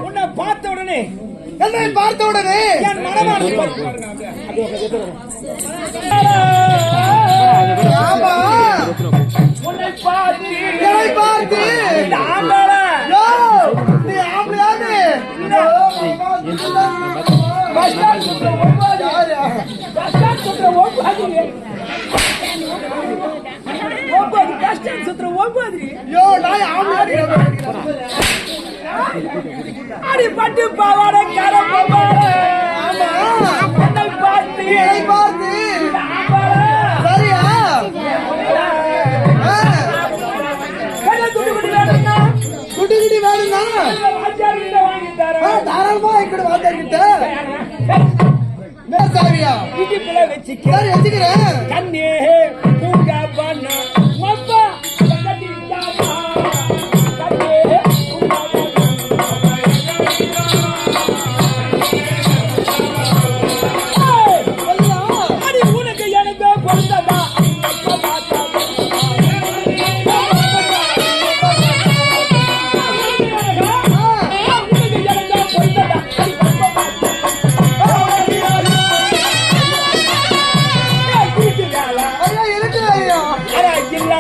உன்னை பார்த்த உடனே என்னை பார்த்த உடனே என் மனமானது உன்னை பார்த்து நீ ஆம்பளையானே கஷ்டம் சுத்துற ஒன்பது அடி பட்டு பாவாட பார்த்து சரியா குட்டி குட்டி வேணும்னா தாராளமா இக்கட வாங்கிட்ட சரியா வச்சுக்கிறேன் கண்ணே பூங்கா பண்ண உனக்கு எனக்கு பொருத்தமா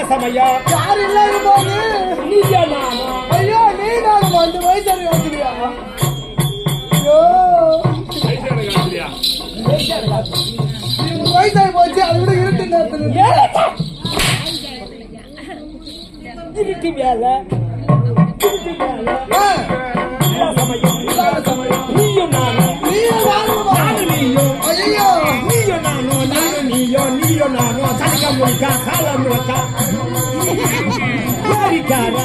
சமயம் யார் இல்லாத போது நீயா நானா ஐயோ நீ நானும் வந்து வயசாரி வந்துடுவியா ஐயோ வயசாகி போச்சு அதை விட இருட்டு நேரத்தில் இருட்டு வேலை சமயம் நீயும் நானும் ஐயோ நீயோ நானோ சலிக்க முழுக்கா கால முழுக்கா ஏரிக்கார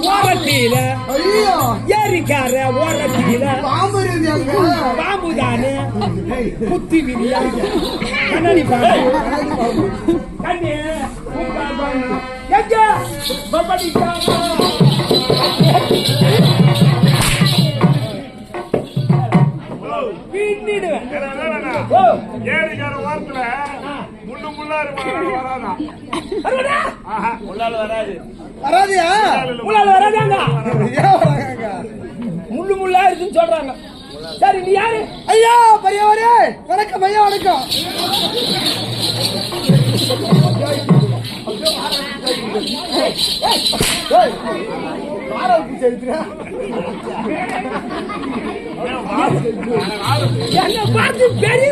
ஓரத்தில ஐயோ ஏரிக்கார ஓரத்தில பாம்பு இருந்தியாங்க பாம்பு தானே குத்தி விரியா கண்ணாடி பாம்பு கண்ணே எங்க பப்படிக்காமா பின்னிடுவேன் ஏரிக்கார வாரத்துல முள்ளு முள்ளா வராதா முள்ளால வராது வராதியா முள்ளால வராதாங்க ஏன் வராங்க முள்ளு முள்ளா இருக்குன்னு சொல்றாங்க சரி நீ யாரு ஐயா பெரியவரே வணக்கம் ஐயா வணக்கம் என்ன பார்த்து பெரிய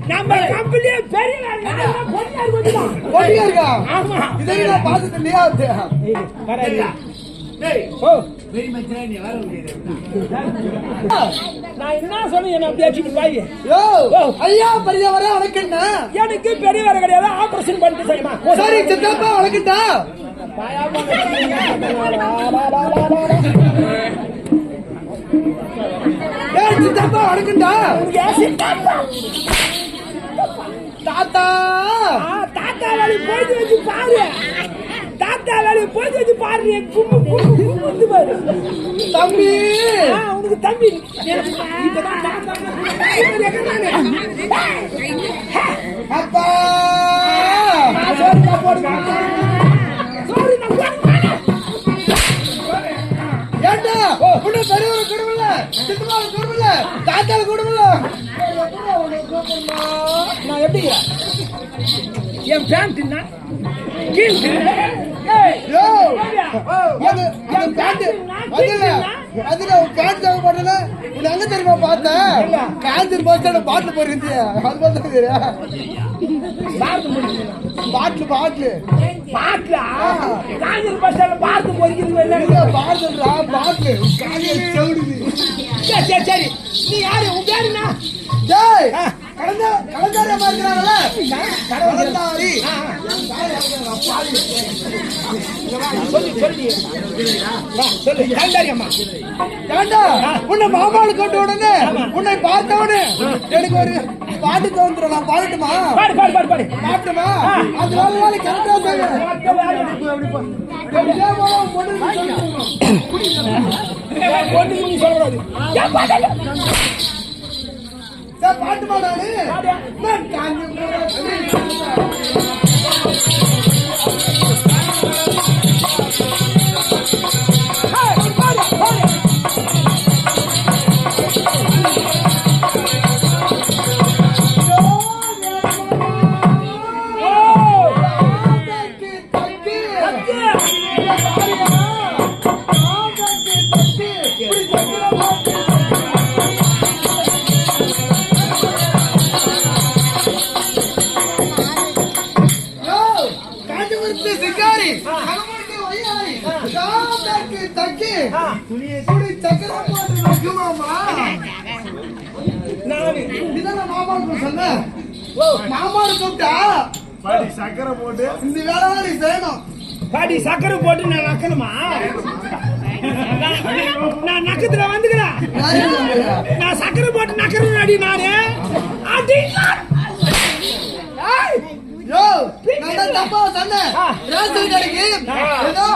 நம்ம கம்பெனியே பெரிய போட்டியா இருக்கா ஆமா இதை நான் பார்த்தது இல்லையா நான் என்ன சொன்னேன் என்ன அப்படி அடிச்சுட்டு பாய் யோ ஐயா பெரியவரே வணக்கம்ண்ணா எனக்கு பெரிய வேலை கிடையாது ஆபரேஷன் பண்ணிட்டு செய்யுமா சரி சித்தப்பா வணக்கம்டா ஏய் சித்தப்பா வணக்கம்டா தாத்தா தாத்தா வேலை போயிட்டு வச்சு பாரு தாத்தா வேலை போயிட்டு வச்சு பாரு கும்பு கும்பு கும்பு பாரு தம்பி உனக்கு தம்பி இப்பதான் தாத்தா அப்பா ஏண்டா உன்னை பெரியவரை கொடுமல சித்தப்பாவை கொடுமல தாத்தாவை கொடுமல நான் எப்படி என் பேண்ட் அதுல பேண்ட் தேவை பண்ணல உன்னை அங்க தெரியுமா பார்த்தேன் காஞ்சர் பாஸ்டோட பாட்டில் போயிருந்தியா அது பார்த்தா பாட்டில் பாட்லா காஞ்சல் பஸ்ல பார்த்து போறீங்க பாட்டுடா பாட்டில் காஞ்சர் செவுடுது சரி சரி நீ யாரு உன் பேரு என்ன டேய் கலந்தாரி அம்மா இருக்கிறாங்கல்ல கலந்தாரி சொல்லு கலந்தாரி அம்மா ஏண்டா உன்னை மாமாவுக்கு கொண்டு உடனே உன்னை பார்த்தவனே எனக்கு ஒரு பாட்டு தோன்றும் நான் பாடட்டுமா பாடு பாடு பாடு பாடு பாட்டுமா அது வேலை கரெக்டா பொண்ணு நீ சொல்லக்கூடாது பாட்டு பாடாது மாமாவை கூப்பிட்டா சக்கரை போட்டு இந்த வேலை நீ செய்யணும் பாடி சக்கரை போட்டு நான் நக்கணுமா நான் நக்கத்துல வந்துக்கிறேன் நான் சக்கரை போட்டு நக்கணும் அடி நானு அடி யோ நான் தப்பா சொன்னேன் ரேஷன் கடைக்கு ஏதோ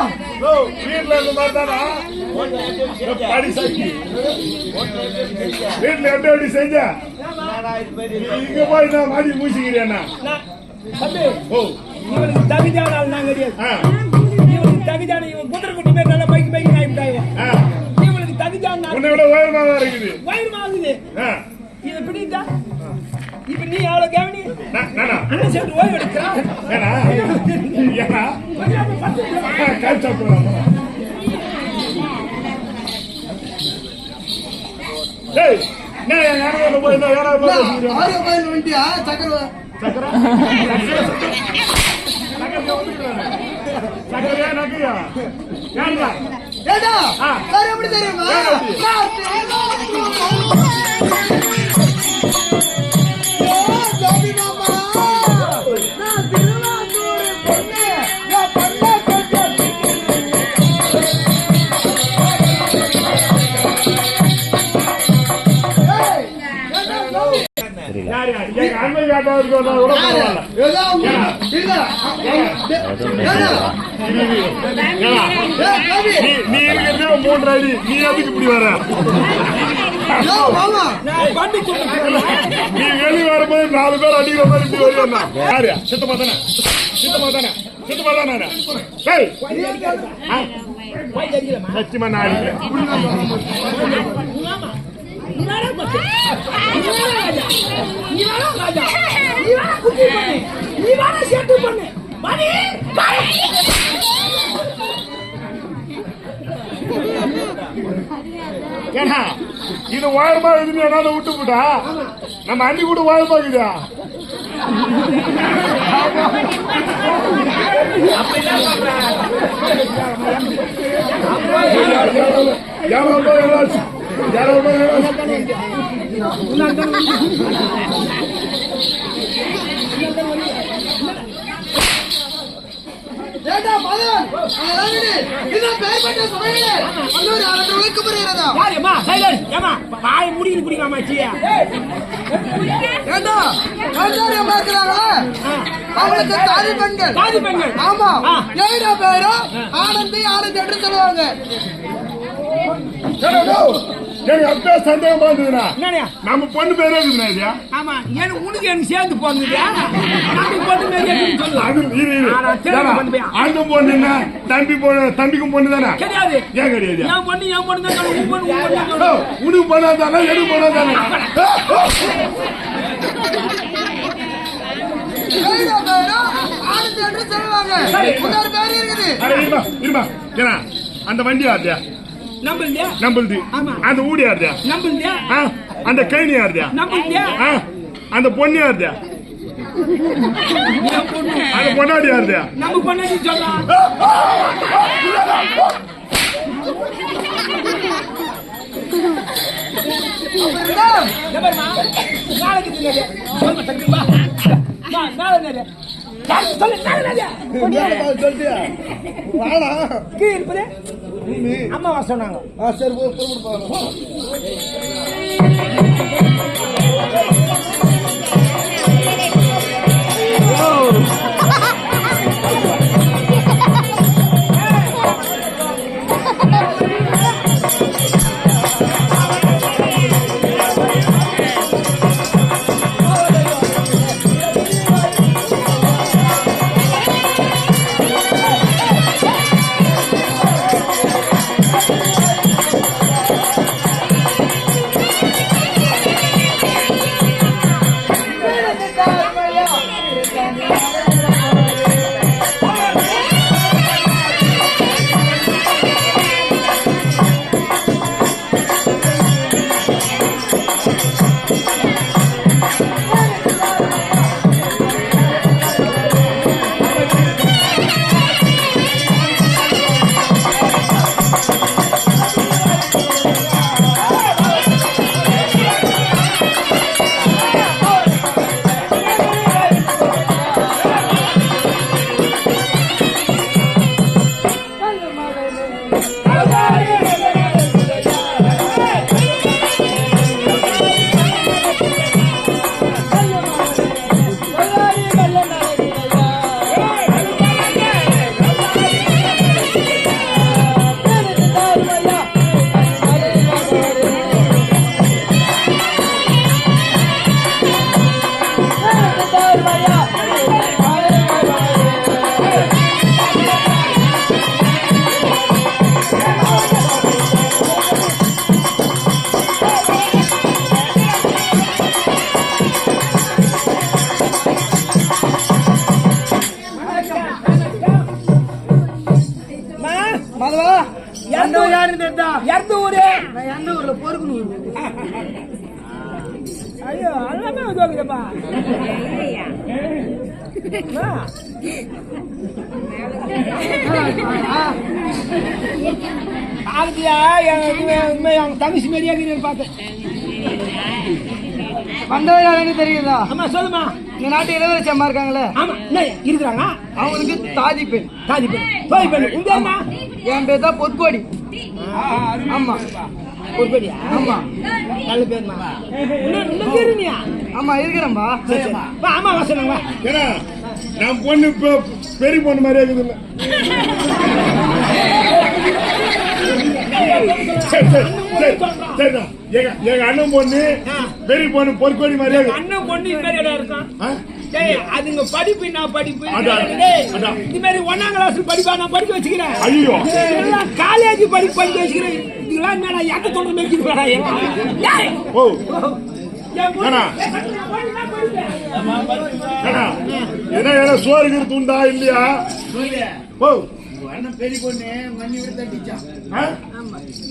வீட்டுல இருந்து பார்த்தானா படி சக்கி வீட்டுல எப்படி செஞ்ச இங்க போய் நான் மாடி மூசிக்கிறேன்னா இவனுக்கு தகுதியான ஆள் நான் கிடையாது இவனுக்கு தகுதியான இவன் குதிரைக்குட்டி பேர் நல்லா பைக்கு பைக்கு ஆயிட்டான் இவனுக்கு தகுதியான உன்னை விட உயரமா தான் இருக்குது வயிறு ஆகுது இதை பிடித்தா இப்ப நீ நீ அவ்வளவு கவனி நானா என்ன சேர்ந்து ஓய்வு எடுக்கிறான் ஏனா ஏனா காய்ச்சா போறான் டேய் நான் யாரோ போய் நான் யாரோ போய் ஆறு கோயில் வண்டியா சக்கர சக்கர சக்கரையா நகையா யாருடா ஏடா சார் எப்படி தெரியுமா எங்க அண்மை காட்டாவுக்கு கூட நீ இருக்கிறதே 3 அடி நீ எதுக்கு இப்படி வர நீ வெளியே வரும்போது 4 பேர் அடிக்கிற மாதிரி இப்படி வருவா யாரு சித்தமா தானே சத்தியமா நான் ஏன்னா இது வாழ்மா எதுன்னு என்னால விட்டு போட்டா நம்ம அண்ணி கூட வாழ்மாக்குதா அவங்களுக்கு தாதி பெண்கள் ஆமா ஏழா பேரும் ஆனந்தி ஆனந்த் என்று சொல்லுவாங்க எனக்கு அப்படியே சந்தேகமா இருந்ததுன்னா நம்ம பொண்ணு பேரே இருக்குதுண்ணா ஆமா உனக்கு எனக்கு சேர்ந்து போனதுயா நம்ம பொண்ணு பேரே அந்த பொண்ணு தம்பி பொண்ணு தம்பிக்கும் பொண்ணு தானே கிடையாது ஏன் கிடையாது என் பொண்ணு தான் உனக்கு பண்ணாதானே எனக்கு பண்ணாதானே அந்த வண்டி யாருதியா நம்புது அந்த ஊடி யாருதியா அந்த கைனி யாருதியா அந்த பொண்ணு யாருதியா அந்த பொண்ணாடி யாருதியா நம்ம பொண்ணாடி சொல்லலாம் அம்மா வர சொன்னாங்க Yeah. வந்தவன் யாருன்னு தெரியுதா? எந்த ஊரு? நான் எந்த ஊர்ல பொறுக்கணும். ஐயோ எல்லாமே வந்துப்பா. அதுயா அவங்க தங்கச்சி மாரியா பார்த்தேன். வந்தவன் யாருன்னு தெரியுதா? ஆமா சொல்லுமா. இந்த நாட்டு இளவரசி அம்மா இருக்காங்களே, ஆமா என்ன இருக்கிறாங்க? அவங்களுக்கு தாதி பெண். தாதி பெண், தாதி பெண். உங்க அம்மா? என் பேர் தான் பொற்கோடி. ஆமா பொற்கோடியா? ஆமா நல்ல பேருமா. இன்னும் இருந்தியா? ஆமா இருக்கிறேன்பா. ஆமா வசனங்க. ஏன்னா நான் பொண்ணு பெரிய பொண்ணு மாதிரியே இருக்குது. சரிதான். எங்க அண்ணன் பொண்ணு பெரிய பொண்ணு பொற்கோடி மாதிரியே அண்ணன் பொண்ணு இது மாதிரி இடம் இருக்கும். அதுங்க படிப்பு நான் படிப்பு இது மாதிரி 1ஆம் கிளாஸ் படிப்பா நான் படிக்க வச்சுக்கிறேன். ஐயோ காலேஜ் படிக்க வச்சுக்கிறேன். இதெல்லாம் என்னடா எங்க தொண்டு மேய்க்கிறா? ஓ என்ன சோறு தூண்டா இல்லையா? ஓ அண்ணன் பெரிய பொண்ணு மண்ணி விட தட்டிச்சான்.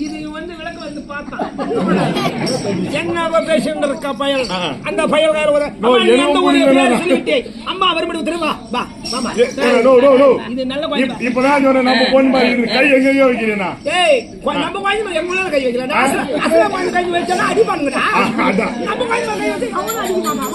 இது வந்து விளக்கு வந்து பார்த்தான். என்ன பேசுங்க இருக்கா பயல்? அந்த பயல்கார அம்மா வரும்படி தெரியுமா? வா மாமா. இது நல்ல பையன். இப்பதான் நம்ம பொண்ணு கை எங்கேயோ வைக்கிறேன்னா? ஏய் நம்ம குழந்தை எங்க கை வைக்கிறேன். அசல கை வச்சா அடி பண்ணுங்கடா. நம்ம குழந்தை கை வச்சு அவங்களும் அடிக்குமாமா.